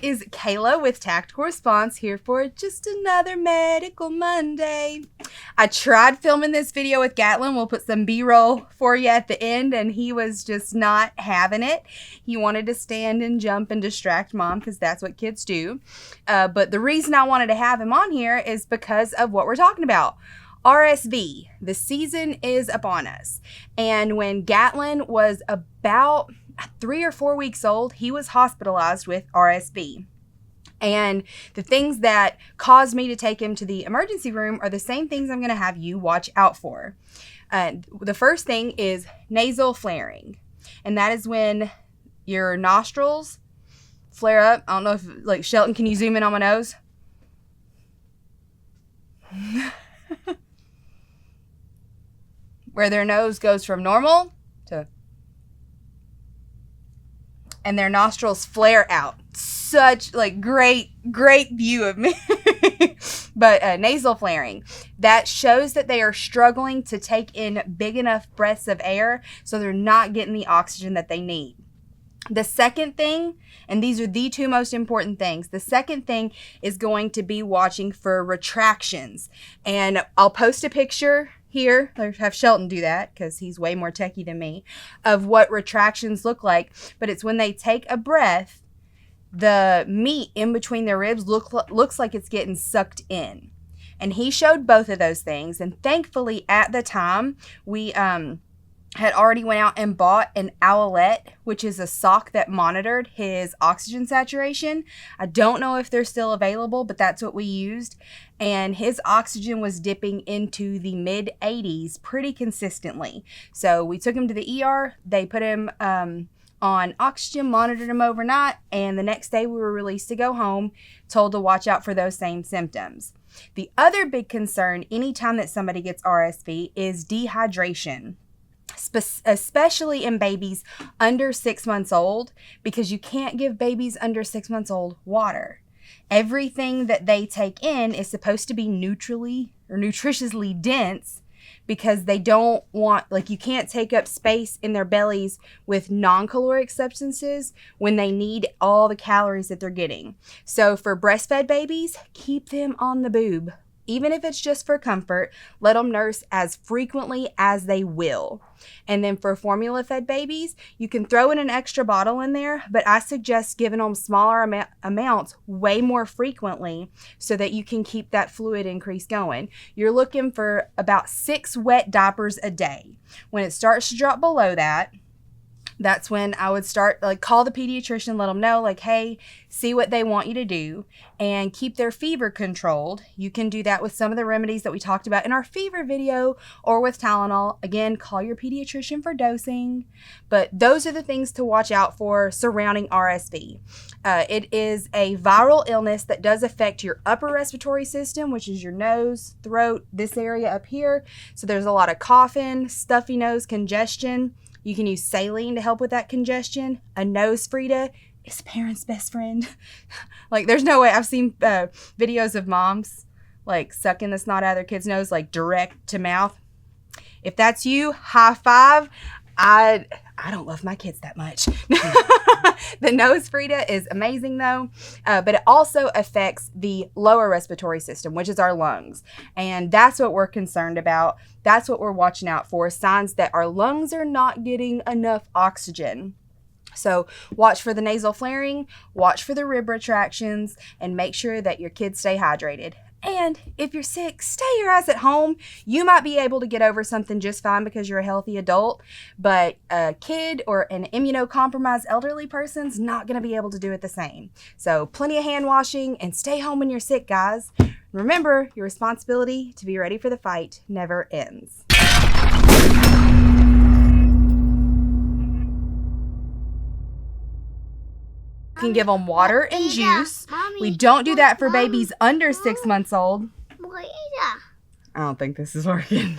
is Kayla with Tactical Response, here for just another Medical Monday. I tried filming this video with Gatlin. We'll put some B-roll for you at the end, and he was just not having it. He wanted to stand and jump and distract Mom, because that's what kids do. But the reason I wanted to have him on here is because of what we're talking about. RSV. The season is upon us. And when Gatlin was about 3 or 4 weeks old, he was hospitalized with RSV. And the things that caused me to take him to the emergency room are the same things I'm going to have you watch out for. The first thing is nasal flaring. And that is when your nostrils flare up. I don't know if, like, Shelton, can you zoom in on my nose? Where their nose goes from normal to... and their nostrils flare out. Such, like, great view of me. But nasal flaring, that shows that they are struggling to take in big enough breaths of air, so they're not getting the oxygen that they need. The second thing, and these are the two most important things, the second thing is going to be watching for retractions. And I'll post a picture here, or have Shelton do that because he's way more techie than me, of what retractions look like. But it's when they take a breath, the meat in between their ribs looks like it's getting sucked in. And he showed both of those things. And thankfully at the time, we had already went out and bought an owlet, which is a sock that monitored his oxygen saturation. I don't know if they're still available, but that's what we used. And his oxygen was dipping into the mid 80s pretty consistently. So we took him to the ER. They put him on oxygen, monitored him overnight, and the next day we were released to go home, told to watch out for those same symptoms. The other big concern anytime that somebody gets RSV is dehydration. Especially in babies under 6 months old, because you can't give babies under 6 months old water. Everything that they take in is supposed to be nutritiously dense, because they don't want, like, you can't take up space in their bellies with non-caloric substances when they need all the calories that they're getting. So for breastfed babies, keep them on the boob. Even if it's just for comfort, let them nurse as frequently as they will. And then for formula-fed babies, you can throw in an extra bottle in there, but I suggest giving them smaller amounts way more frequently so that you can keep that fluid increase going. You're looking for about 6 wet diapers a day. When it starts to drop below that, that's when I would start, like, call the pediatrician, let them know, like, hey, see what they want you to do, and keep their fever controlled. You can do that with some of the remedies that we talked about in our fever video, or with Tylenol. Again, call your pediatrician for dosing. But those are the things to watch out for surrounding RSV. It is a viral illness that does affect your upper respiratory system, which is your nose, throat, this area up here. So there's a lot of coughing, stuffy nose, congestion. You can use saline to help with that congestion. A nose Frida is a parent's best friend. Like, there's no way. I've seen videos of moms, like, sucking the snot out of their kid's nose, like, direct to mouth. If that's you, high five. I don't love my kids that much. The nose Frida is amazing, though. But it also affects the lower respiratory system, which is our lungs. And that's what we're concerned about. That's what we're watching out for, signs that our lungs are not getting enough oxygen. So watch for the nasal flaring, watch for the rib retractions, and make sure that your kids stay hydrated. And if you're sick, stay your ass at home. You might be able to get over something just fine because you're a healthy adult, but a kid or an immunocompromised elderly person's not going to be able to do it the same. So plenty of hand washing, and stay home when you're sick, guys. Remember, your responsibility to be ready for the fight never ends. You can give them water and juice. We don't do that for babies under 6 months old. I don't think this is working.